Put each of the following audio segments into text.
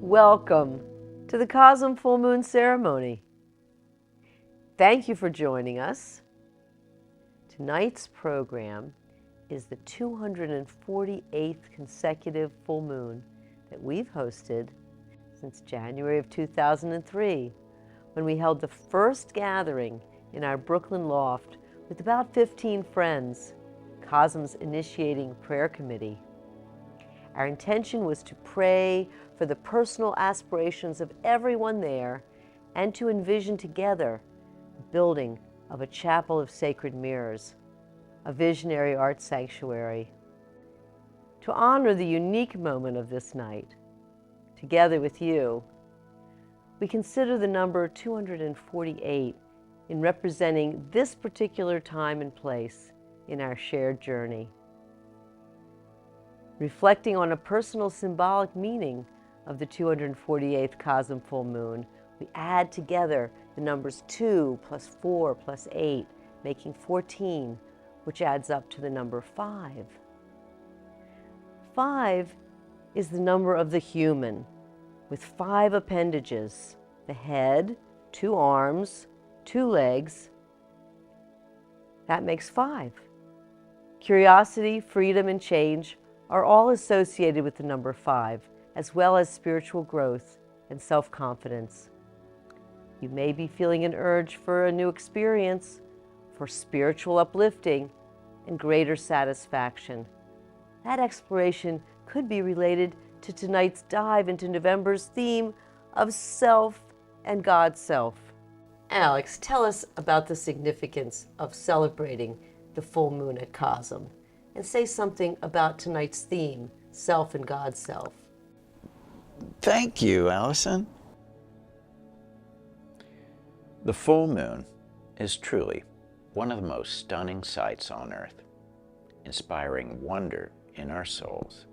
Welcome to the CoSM Full Moon Ceremony. Thank you for joining us. Tonight's program is the 248th consecutive full moon that we've hosted since January of 2003, when we held the first gathering in our Brooklyn loft with about 15 friends, CoSM's initiating prayer committee. Our intention was to pray for the personal aspirations of everyone there and to envision together the building of a chapel of sacred mirrors, a visionary art sanctuary. To honor the unique moment of this night, together with you, we consider the number 248 in representing this particular time and place in our shared journey. Reflecting on a personal symbolic meaning of the 248th CoSM full moon, we add together the numbers 2 plus 4 plus 8, making 14, which adds up to the number 5. 5 is the number of the human, with 5 appendages: the head, 2 arms, 2 legs. That makes 5. Curiosity, freedom, and change are all associated with the number 5, as well as spiritual growth and self-confidence. You may be feeling an urge for a new experience, for spiritual uplifting and greater satisfaction. That exploration could be related to tonight's dive into November's theme of self and Godself. Alex, tell us about the significance of celebrating the full moon at CoSM, and say something about tonight's theme, self and Godself. Thank you, Allyson. The full moon is truly one of the most stunning sights on earth, inspiring wonder in our souls,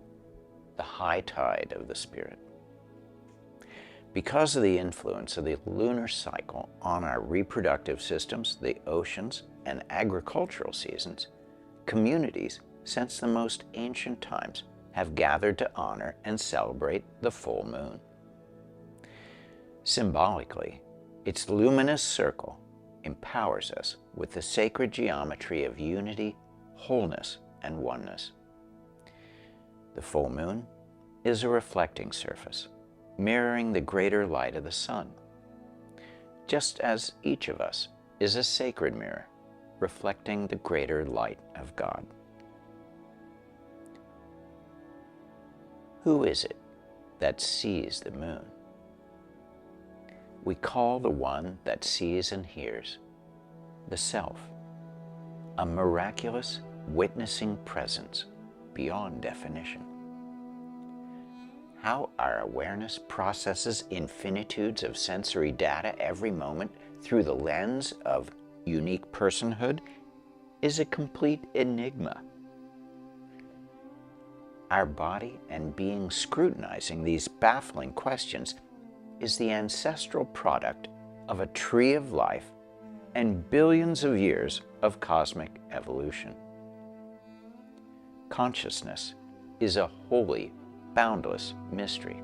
the high tide of the spirit. Because of the influence of the lunar cycle on our reproductive systems, the oceans, and agricultural seasons, communities since the most ancient times have gathered to honor and celebrate the full moon. Symbolically, its luminous circle empowers us with the sacred geometry of unity, wholeness, and oneness. The full moon is a reflecting surface, mirroring the greater light of the sun, just as each of us is a sacred mirror, reflecting the greater light of God. Who is it that sees the moon? We call the one that sees and hears the self, a miraculous, witnessing presence beyond definition. How our awareness processes infinitudes of sensory data every moment through the lens of unique personhood is a complete enigma. Our body and being scrutinizing these baffling questions is the ancestral product of a tree of life and billions of years of cosmic evolution. Consciousness is a wholly boundless mystery.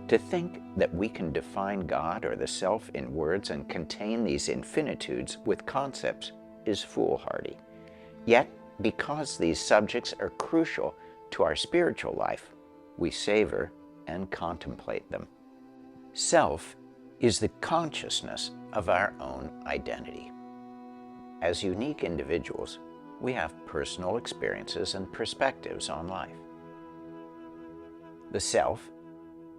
To think that we can define God or the self in words and contain these infinitudes with concepts is foolhardy. Yet, because these subjects are crucial to our spiritual life, we savor and contemplate them. Self is the consciousness of our own identity. As unique individuals, we have personal experiences and perspectives on life. The self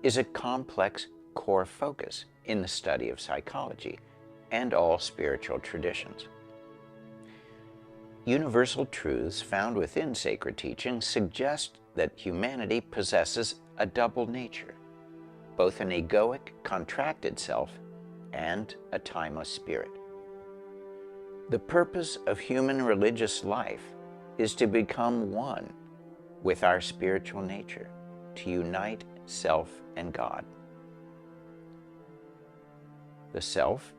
is a complex core focus in the study of psychology and all spiritual traditions. Universal truths found within sacred teachings suggest that humanity possesses a double nature, both an egoic, contracted self and a timeless spirit. The purpose of human religious life is to become one with our spiritual nature, to unite self and God. The self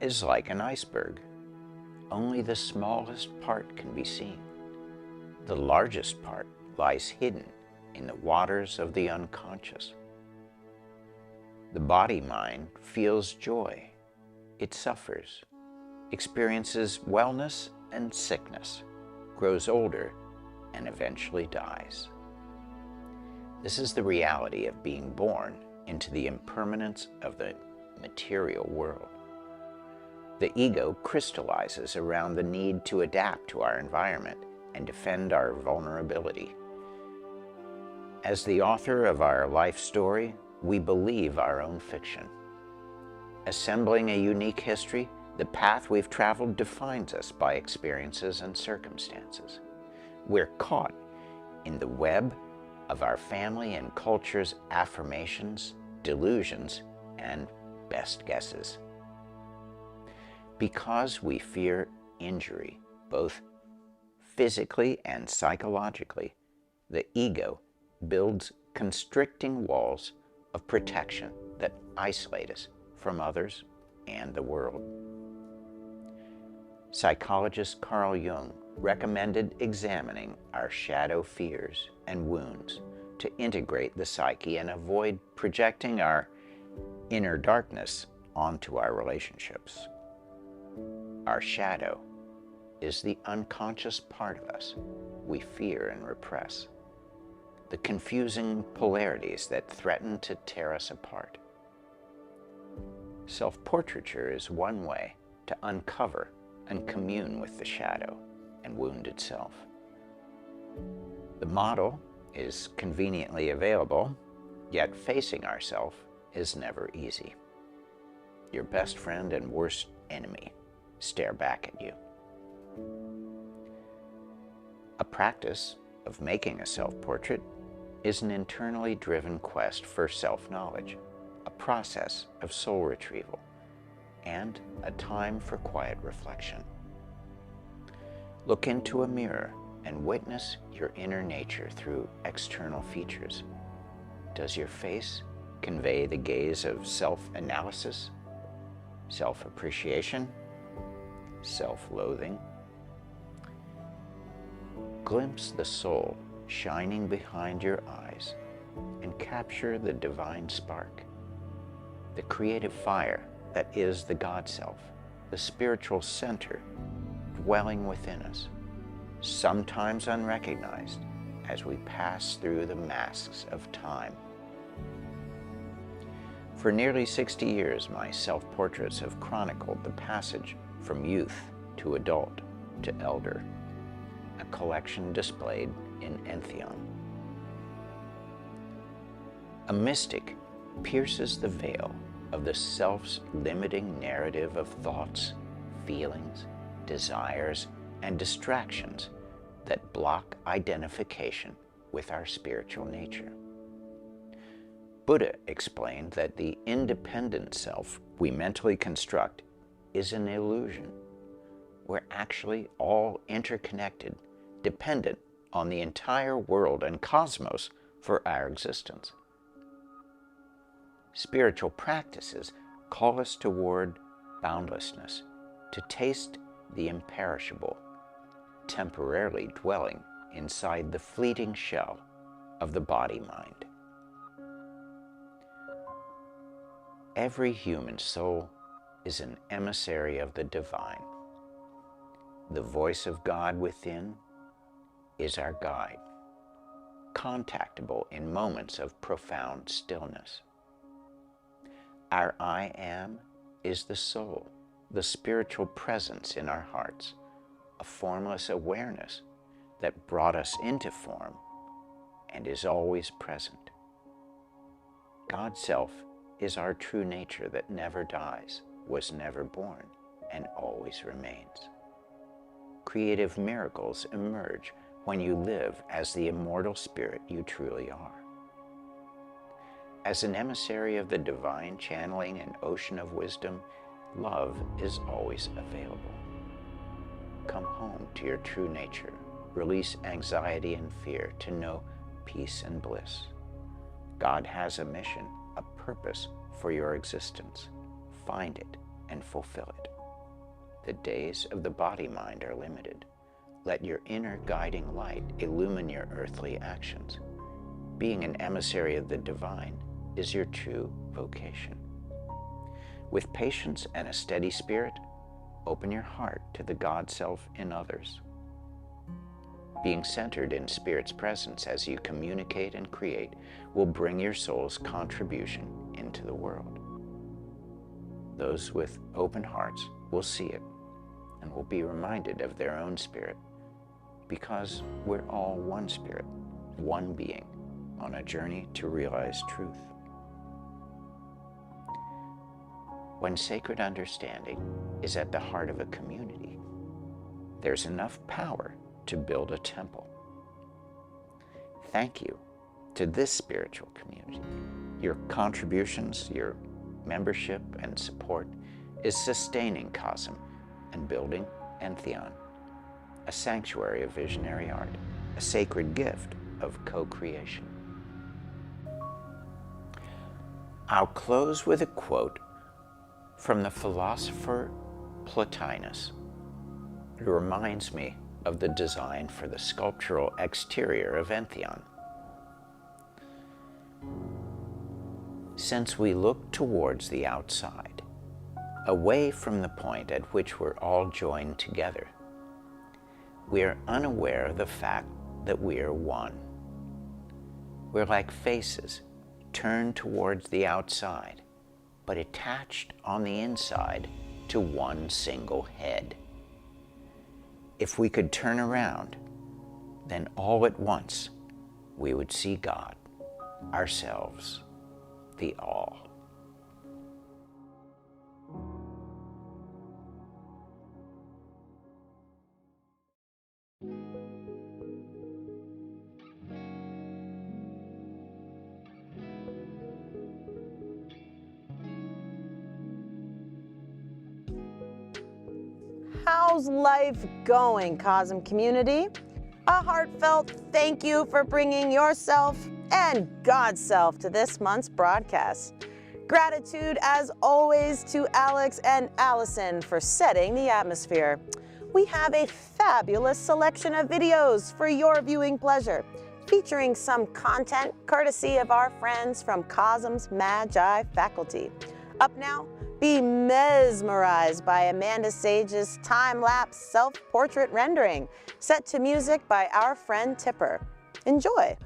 is like an iceberg. Only the smallest part can be seen. The largest part lies hidden in the waters of the unconscious. The body-mind feels joy. It suffers, experiences wellness and sickness, grows older, and eventually dies. This is the reality of being born into the impermanence of the material world. The ego crystallizes around the need to adapt to our environment and defend our vulnerability. As the author of our life story, we believe our own fiction. Assembling a unique history, the path we've traveled defines us by experiences and circumstances. We're caught in the web of our family and culture's affirmations, delusions, and best guesses. Because we fear injury, both physically and psychologically, the ego builds constricting walls of protection that isolate us from others and the world. Psychologist Carl Jung recommended examining our shadow fears and wounds to integrate the psyche and avoid projecting our inner darkness onto our relationships. Our shadow is the unconscious part of us we fear and repress, the confusing polarities that threaten to tear us apart. Self-portraiture is one way to uncover and commune with the shadow and wounded self. The model is conveniently available, yet facing ourselves is never easy. Your best friend and worst enemy stare back at you. A practice of making a self-portrait is an internally driven quest for self-knowledge, a process of soul retrieval, and a time for quiet reflection. Look into a mirror and witness your inner nature through external features. Does your face convey the gaze of self-analysis, self-appreciation, self-loathing? Glimpse the soul shining behind your eyes and capture the divine spark, the creative fire that is the Godself, the spiritual center dwelling within us, sometimes unrecognized as we pass through the masks of time. For nearly 60 years, my self-portraits have chronicled the passage from youth to adult to elder, a collection displayed in Entheon. A mystic pierces the veil of the self's limiting narrative of thoughts, feelings, desires, and distractions that block identification with our spiritual nature. Buddha explained that the independent self we mentally construct is an illusion. We're actually all interconnected, dependent on the entire world and cosmos for our existence. Spiritual practices call us toward boundlessness, to taste the imperishable, temporarily dwelling inside the fleeting shell of the body-mind. Every human soul is an emissary of the divine. The voice of God within is our guide, contactable in moments of profound stillness. Our I Am is the soul, the spiritual presence in our hearts, a formless awareness that brought us into form and is always present. Godself is our true nature that never dies, was never born, and always remains. Creative miracles emerge when you live as the immortal spirit you truly are. As an emissary of the divine channeling an ocean of wisdom, love is always available. Come home to your true nature. Release anxiety and fear to know peace and bliss. God has a mission, a purpose for your existence. Find it and fulfill it. The days of the body-mind are limited. Let your inner guiding light illumine your earthly actions. Being an emissary of the divine is your true vocation. With patience and a steady spirit, open your heart to the Godself in others. Being centered in Spirit's presence as you communicate and create will bring your soul's contribution into the world. Those with open hearts will see it and will be reminded of their own spirit, because we're all one spirit, one being, on a journey to realize truth. When sacred understanding is at the heart of a community, there's enough power to build a temple. Thank you to this spiritual community. Your contributions, your membership and support is sustaining CoSM and building Entheon, a sanctuary of visionary art, a sacred gift of co-creation. I'll close with a quote from the philosopher Plotinus. It reminds me of the design for the sculptural exterior of Entheon. Since we look towards the outside, away from the point at which we're all joined together, we are unaware of the fact that we are one. We're like faces turned towards the outside, but attached on the inside to one single head. If we could turn around, then all at once we would see God, ourselves, the all. How's life going, CoSM community? A heartfelt thank you for bringing yourself and Godself to this month's broadcast. Gratitude, as always, to Alex and Allyson for setting the atmosphere. We have a fabulous selection of videos for your viewing pleasure, featuring some content courtesy of our friends from CoSM's Magi faculty. Up now, be mesmerized by Amanda Sage's time-lapse self-portrait rendering, set to music by our friend Tipper. Enjoy!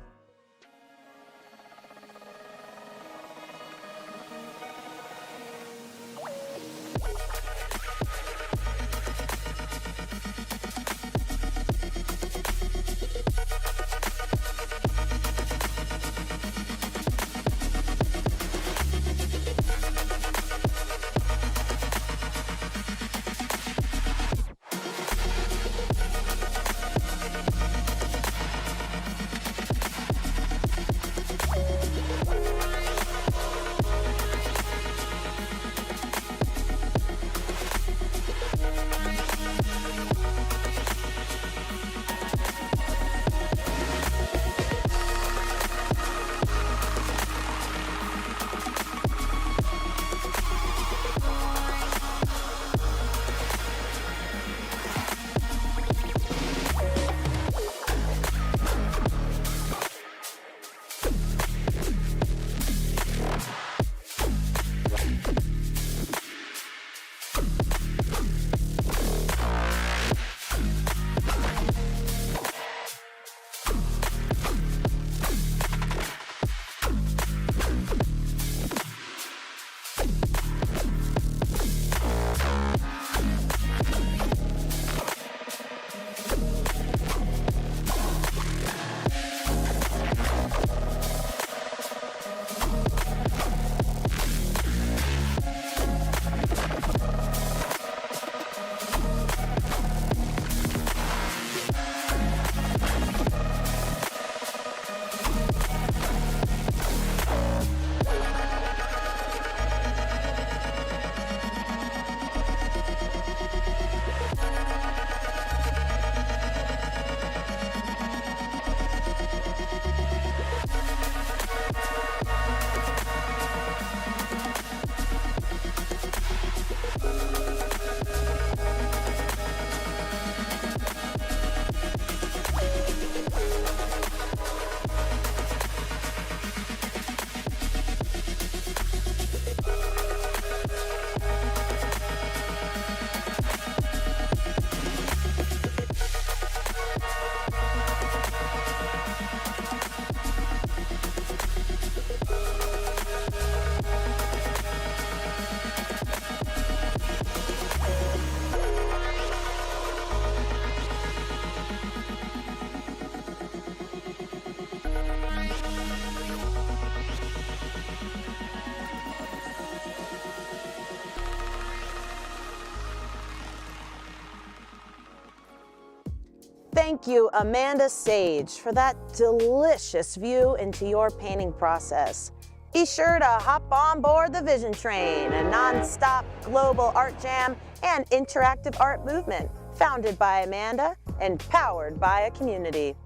Thank you, Amanda Sage, for that delicious view into your painting process. Be sure to hop on board the Vision Train, a non-stop global art jam and interactive art movement founded by Amanda and powered by a community.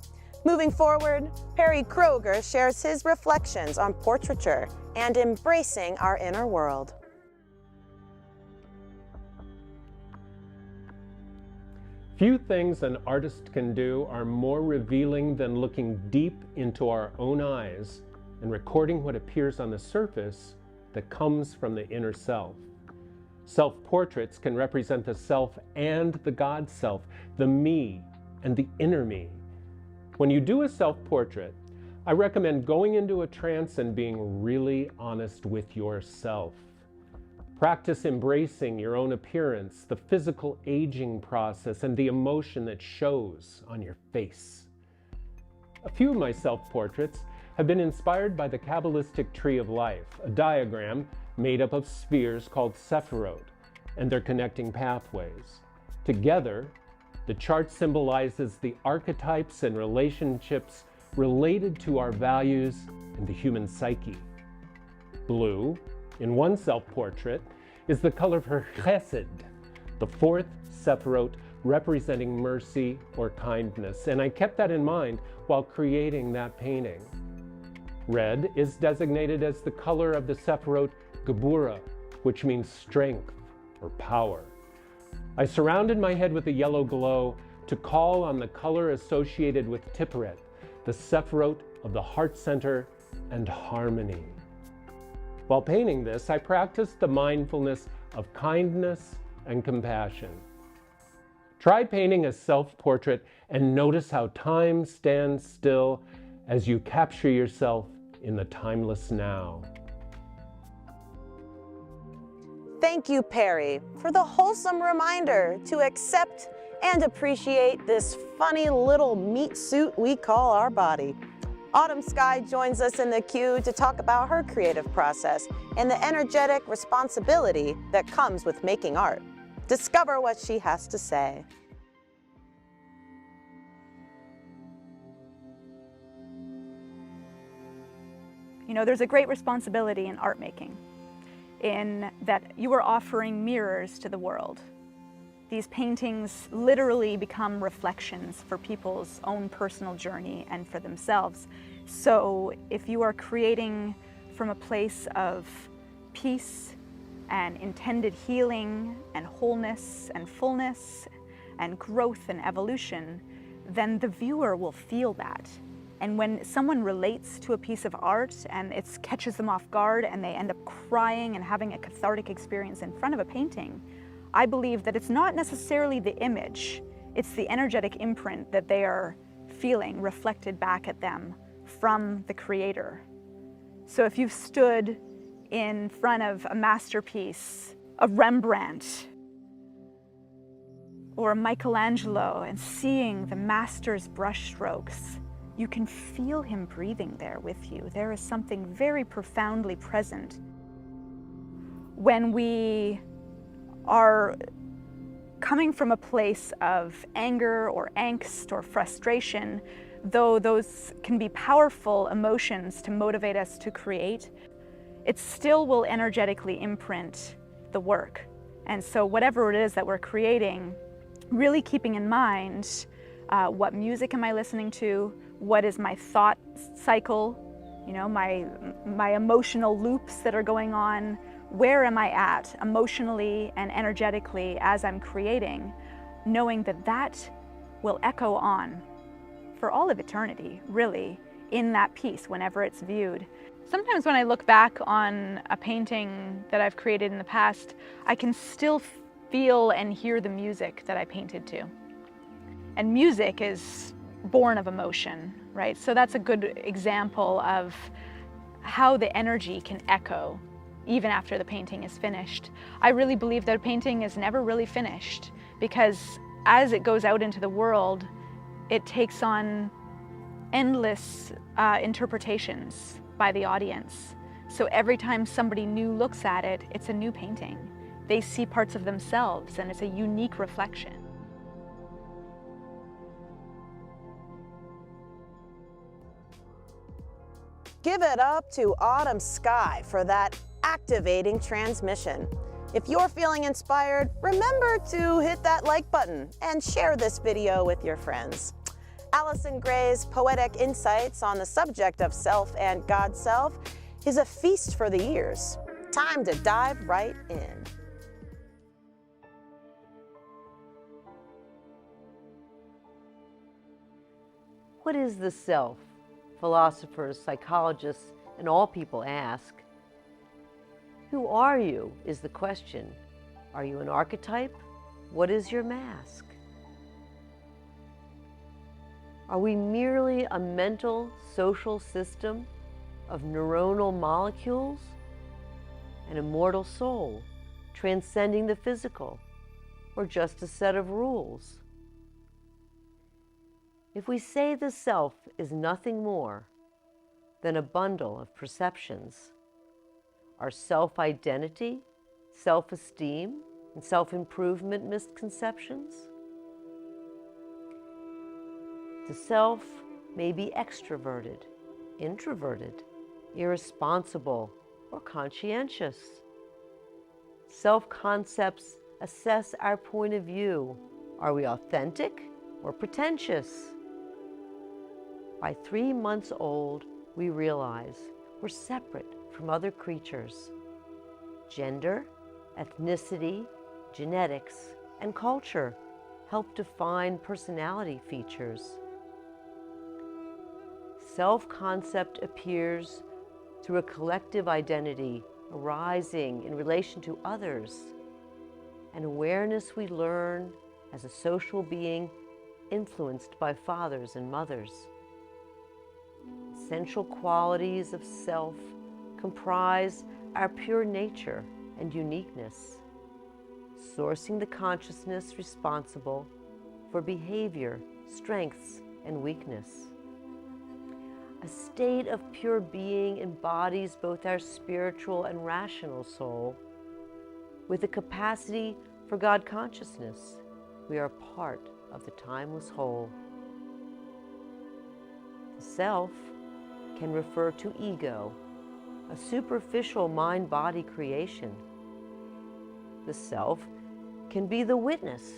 Moving forward, Perry Kroeger shares his reflections on portraiture and embracing our inner world. Few things an artist can do are more revealing than looking deep into our own eyes and recording what appears on the surface that comes from the inner self. Self-portraits can represent the self and the God-self, the me and the inner me. When you do a self-portrait, I recommend going into a trance and being really honest with yourself. Practice embracing your own appearance, the physical aging process, and the emotion that shows on your face. A few of my self-portraits have been inspired by the Kabbalistic tree of life, a diagram made up of spheres called sephirot, and their connecting pathways. Together, the chart symbolizes the archetypes and relationships related to our values and the human psyche. Blue, in one self-portrait, is the color for chesed, the fourth sephirot representing mercy or kindness, and I kept that in mind while creating that painting. Red is designated as the color of the sephirot Gebura, which means strength or power. I surrounded my head with a yellow glow to call on the color associated with Tipperet, the sephirot of the heart center and harmony. While painting this, I practiced the mindfulness of kindness and compassion. Try painting a self-portrait and notice how time stands still as you capture yourself in the timeless now. Thank you, Perry, for the wholesome reminder to accept and appreciate this funny little meat suit we call our body. Autumn Skye joins us in the queue to talk about her creative process and the energetic responsibility that comes with making art. Discover what she has to say. You know, there's a great responsibility in art making, in that you are offering mirrors to the world. These paintings literally become reflections for people's own personal journey and for themselves. So if you are creating from a place of peace and intended healing and wholeness and fullness and growth and evolution, then the viewer will feel that. And when someone relates to a piece of art and it catches them off guard and they end up crying and having a cathartic experience in front of a painting, I believe that it's not necessarily the image, it's the energetic imprint that they are feeling reflected back at them from the creator. So if you've stood in front of a masterpiece of Rembrandt or a Michelangelo and seeing the master's brushstrokes, you can feel him breathing there with you. There is something very profoundly present. When we are coming from a place of anger or angst or frustration, though those can be powerful emotions to motivate us to create, it still will energetically imprint the work. And so whatever it is that we're creating, really keeping in mind what music am I listening to, what is my thought cycle, you know, my emotional loops that are going on, where am I at emotionally and energetically as I'm creating, knowing that that will echo on for all of eternity, really, in that piece whenever it's viewed. Sometimes when I look back on a painting that I've created in the past, I can still feel and hear the music that I painted to. And music is born of emotion, right? So that's a good example of how the energy can echo even after the painting is finished. I really believe that a painting is never really finished, because as it goes out into the world, it takes on endless interpretations by the audience. So every time somebody new looks at it, it's a new painting. They see parts of themselves and it's a unique reflection. Give it up to Autumn Skye for that activating transmission. If you're feeling inspired, remember to hit that like button and share this video with your friends. Allyson Grey's poetic insights on the subject of self and Godself is a feast for the ears. Time to dive right in. What is the self? Philosophers, psychologists, and all people ask. Who are you is the question. Are you an archetype? What is your mask? Are we merely a mental, social system of neuronal molecules? An immortal soul, transcending the physical, or just a set of rules? If we say the self is nothing more than a bundle of perceptions, are self-identity, self-esteem, and self-improvement misconceptions? The self may be extroverted, introverted, irresponsible, or conscientious. Self-concepts assess our point of view. Are we authentic or pretentious? By 3 months old, we realize we're separate from other creatures. Gender, ethnicity, genetics, and culture help define personality features. Self-concept appears through a collective identity arising in relation to others, an awareness we learn as a social being influenced by fathers and mothers. Essential qualities of self comprise our pure nature and uniqueness, sourcing the consciousness responsible for behavior, strengths, and weakness. A state of pure being embodies both our spiritual and rational soul. With the capacity for God consciousness, we are part of the timeless whole. The self can refer to ego, a superficial mind-body creation. The self can be the witness,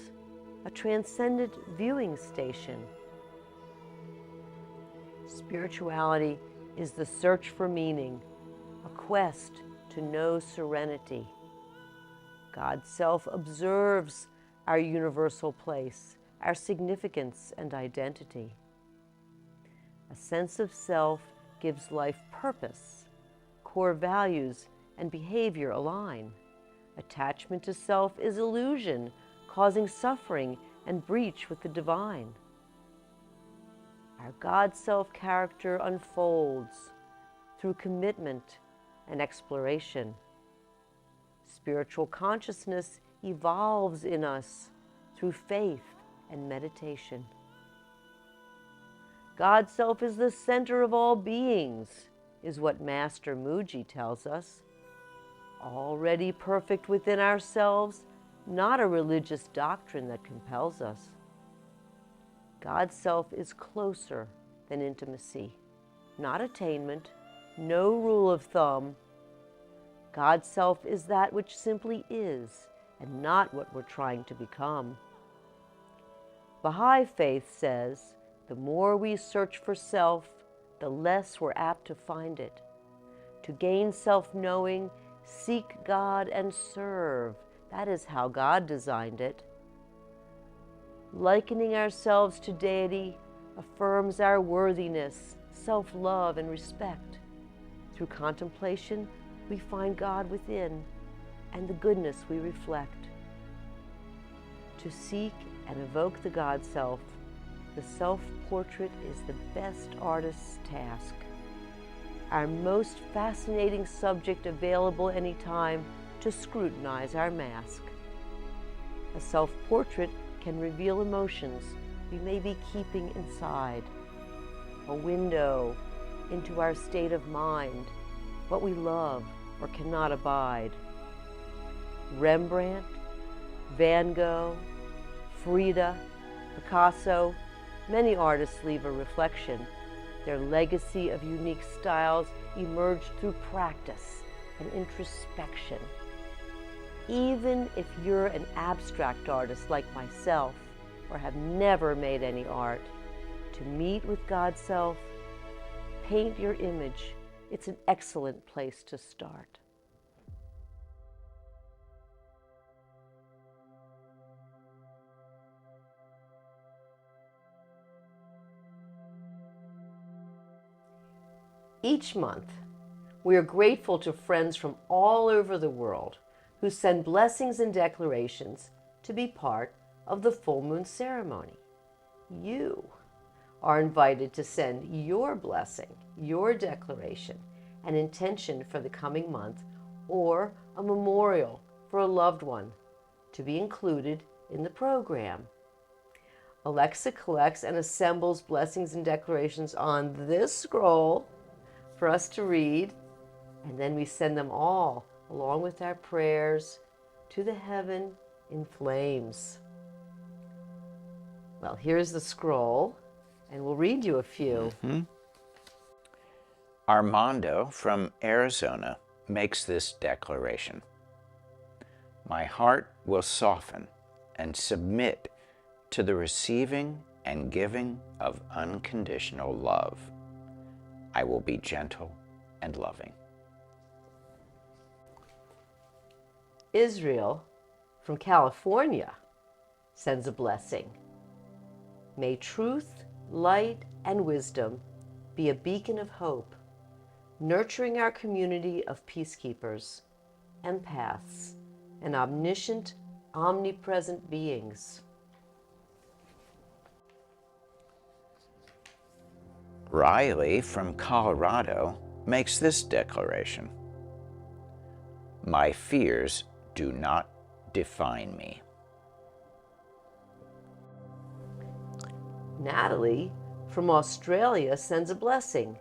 a transcendent viewing station. Spirituality is the search for meaning, a quest to know serenity. Godself observes our universal place, our significance and identity. A sense of self gives life purpose. Core values and behavior align. Attachment to self is illusion, causing suffering and breach with the divine. Our God-self character unfolds through commitment and exploration. Spiritual consciousness evolves in us through faith and meditation. God-self is the center of all beings, is what Master Muji tells us. Already perfect within ourselves, not a religious doctrine that compels us. God-self is closer than intimacy, not attainment, no rule of thumb. God-self is that which simply is, and not what we're trying to become. Baha'i faith says, the more we search for self, the less we're apt to find it. To gain self-knowing, seek God and serve. That is how God designed it. Likening ourselves to deity affirms our worthiness, self-love, and respect. Through contemplation, we find God within and the goodness we reflect. To seek and evoke the God-self, the self-portrait is the best artist's task. Our most fascinating subject available anytime to scrutinize our mask. A self-portrait can reveal emotions we may be keeping inside. A window into our state of mind, what we love or cannot abide. Rembrandt, Van Gogh, Frida, Picasso, many artists leave a reflection, Their legacy of unique styles emerged through practice and introspection. Even if you're an abstract artist like myself, or have never made any art, to meet with Godself, paint your image. It's an excellent place to start. Each month, we are grateful to friends from all over the world who send blessings and declarations to be part of the full moon ceremony. You are invited to send your blessing, your declaration, an intention for the coming month, or a memorial for a loved one to be included in the program. Alexa collects and assembles blessings and declarations on this scroll for us to read, and then we send them all, along with our prayers, to the heaven in flames. Well, here's the scroll, and we'll read you a few. Armando from Arizona makes this declaration. My heart will soften and submit to the receiving and giving of unconditional love. I will be gentle and loving. Israel from California sends a blessing. May truth, light, and wisdom be a beacon of hope, nurturing our community of peacekeepers, empaths, and omniscient, omnipresent beings. Riley from Colorado makes this declaration. My fears do not define me. Natalie from Australia sends a blessing.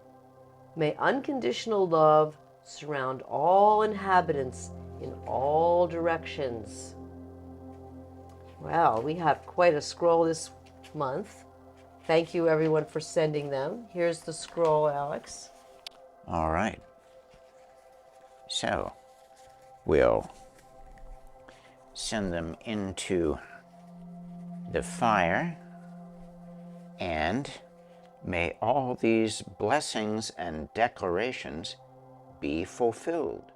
May unconditional love surround all inhabitants in all directions. Well, we have quite a scroll this month. Thank you, everyone, for sending them. Here's the scroll, Alex. All right. So, we'll send them into the fire, and may all these blessings and declarations be fulfilled.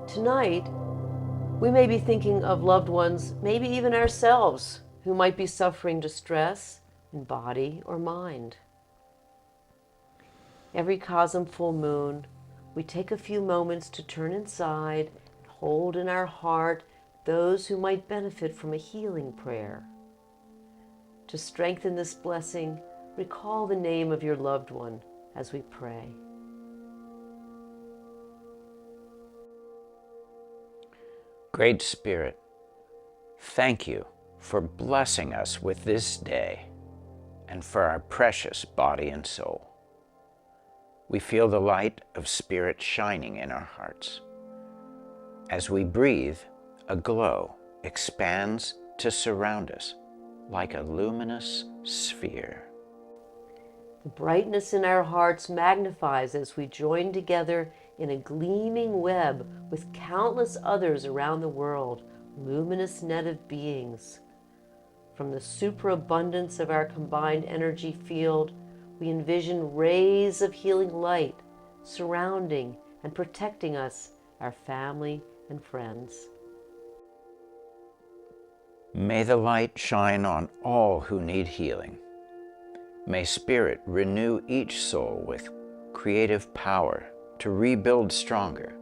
Tonight, we may be thinking of loved ones, maybe even ourselves, who might be suffering distress in body or mind. Every CoSM full moon, we take a few moments to turn inside, hold in our heart those who might benefit from a healing prayer. To strengthen this blessing, recall the name of your loved one as we pray. Great Spirit, thank you for blessing us with this day and for our precious body and soul. We feel the light of Spirit shining in our hearts. As we breathe, a glow expands to surround us like a luminous sphere. The brightness in our hearts magnifies as we join together in a gleaming web with countless others around the world, luminous net of beings. From the superabundance of our combined energy field, we envision rays of healing light surrounding and protecting us, our family, and friends. May the light shine on all who need healing. May Spirit renew each soul with creative power to rebuild stronger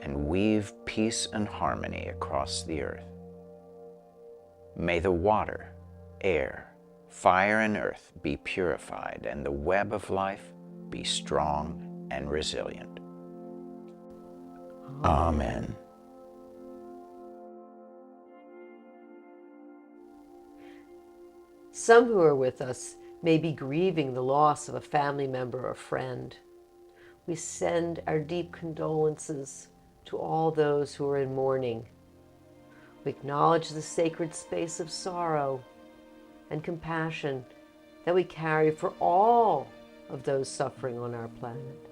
and weave peace and harmony across the earth. May the water, air, fire, and earth be purified and the web of life be strong and resilient. Amen. Some who are with us may be grieving the loss of a family member or friend. We send our deep condolences to all those who are in mourning. We acknowledge the sacred space of sorrow and compassion that we carry for all of those suffering on our planet.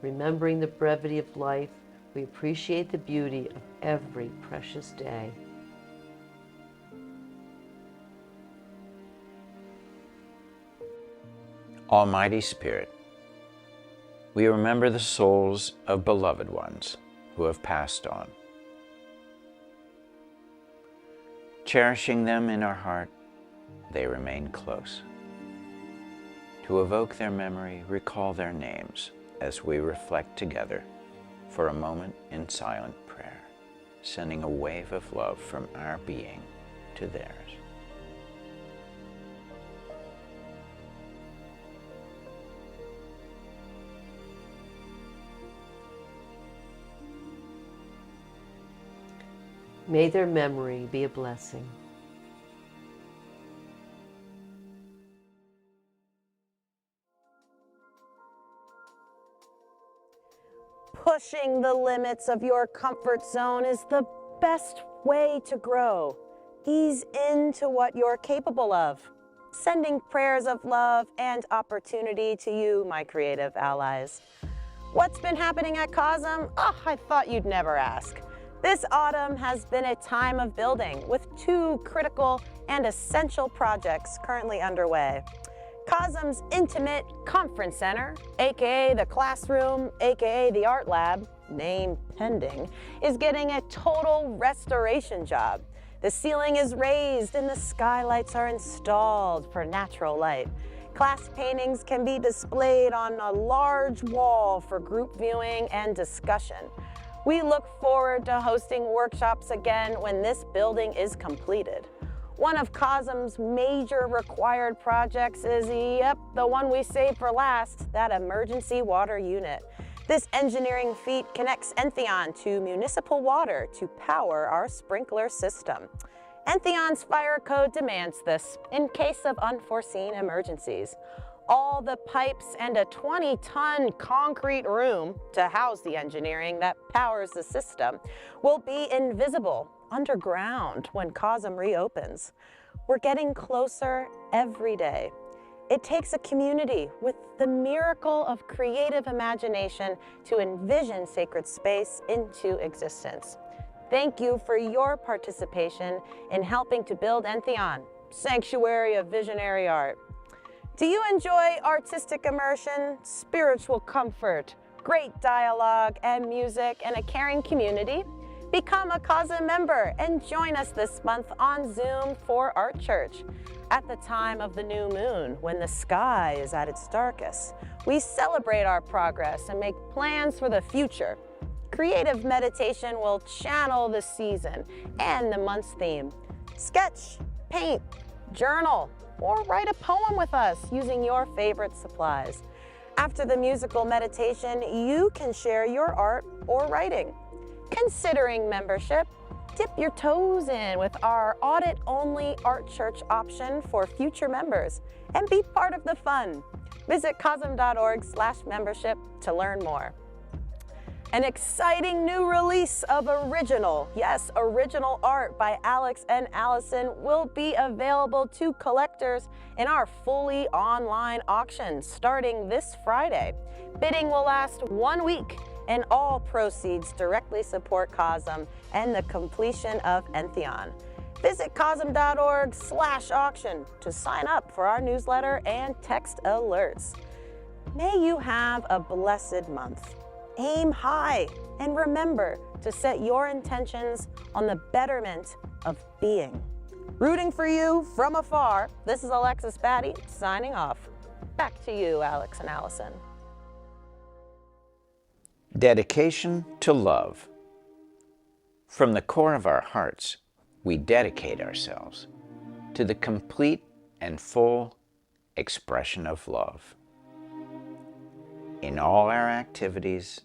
Remembering the brevity of life, we appreciate the beauty of every precious day. Almighty Spirit, we remember the souls of beloved ones who have passed on. Cherishing them in our heart, they remain close. To evoke their memory, recall their names as we reflect together for a moment in silent prayer, sending a wave of love from our being to theirs. May their memory be a blessing. Pushing the limits of your comfort zone is the best way to grow. Ease into what you're capable of. Sending prayers of love and opportunity to you, my creative allies. What's been happening at CoSM? Oh, I thought you'd never ask. This autumn has been a time of building with 2 critical and essential projects currently underway. CoSM's Intimate Conference Center, aka the classroom, aka the art lab, name pending, is getting a total restoration job. The ceiling is raised and the skylights are installed for natural light. Class paintings can be displayed on a large wall for group viewing and discussion. We look forward to hosting workshops again when this building is completed. One of CoSM's major required projects is, the one we saved for last, that emergency water unit. This engineering feat connects Entheon to municipal water to power our sprinkler system. Entheon's fire code demands this in case of unforeseen emergencies. All the pipes and a 20-ton concrete room to house the engineering that powers the system will be invisible underground when CoSM reopens. We're getting closer every day. It takes a community with the miracle of creative imagination to envision sacred space into existence. Thank you for your participation in helping to build Entheon, sanctuary of visionary art. Do you enjoy artistic immersion, spiritual comfort, great dialogue and music, and a caring community? Become a CoSM member and join us this month on Zoom for Art Church. At the time of the new moon, when the sky is at its darkest, we celebrate our progress and make plans for the future. Creative meditation will channel the season and the month's theme. Sketch, paint, journal, or write a poem with us using your favorite supplies. After the musical meditation, you can share your art or writing. Considering membership, dip your toes in with our audit-only Art Church option for future members and be part of the fun. Visit cosm.org/membership to learn more. An exciting new release of original art by Alex and Allyson will be available to collectors in our fully online auction starting this Friday. Bidding will last 1 week and all proceeds directly support CoSM and the completion of Entheon. Visit cosm.org/auction to sign up for our newsletter and text alerts. May you have a blessed month. Aim high and remember to set your intentions on the betterment of being. Rooting for you from afar, this is Alexis Batty signing off. Back to you, Alex and Allyson. Dedication to love. From the core of our hearts, we dedicate ourselves to the complete and full expression of love in all our activities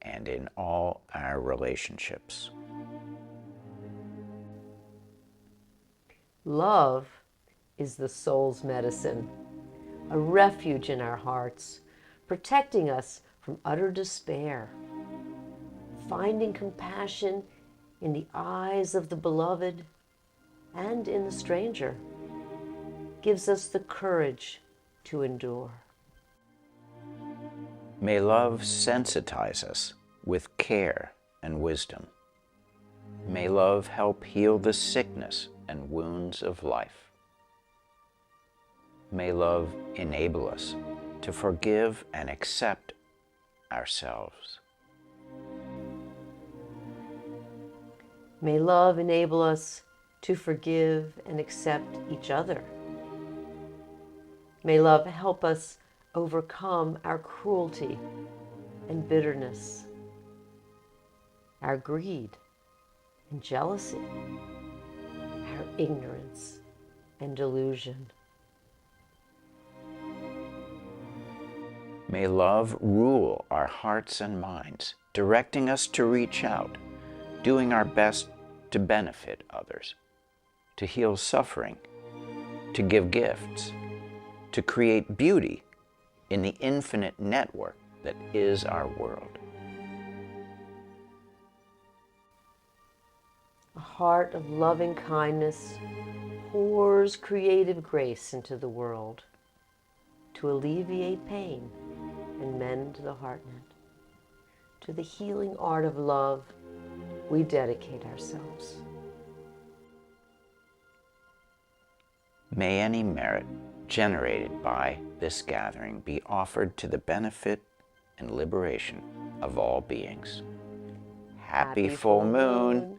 and in all our relationships. Love is the soul's medicine, a refuge in our hearts, protecting us from utter despair. Finding compassion in the eyes of the beloved and in the stranger gives us the courage to endure. May love sensitize us with care and wisdom. May love help heal the sickness and wounds of life. May love enable us to forgive and accept ourselves. May love enable us to forgive and accept each other. May love help us overcome our cruelty and bitterness, our greed and jealousy, our ignorance and delusion. May love rule our hearts and minds, directing us to reach out, doing our best to benefit others, to heal suffering, to give gifts, to create beauty in the infinite network that is our world. A heart of loving kindness pours creative grace into the world to alleviate pain and mend the heart net. To the healing art of love, we dedicate ourselves. May any merit generated by this gathering be offered to the benefit and liberation of all beings. Happy full moon!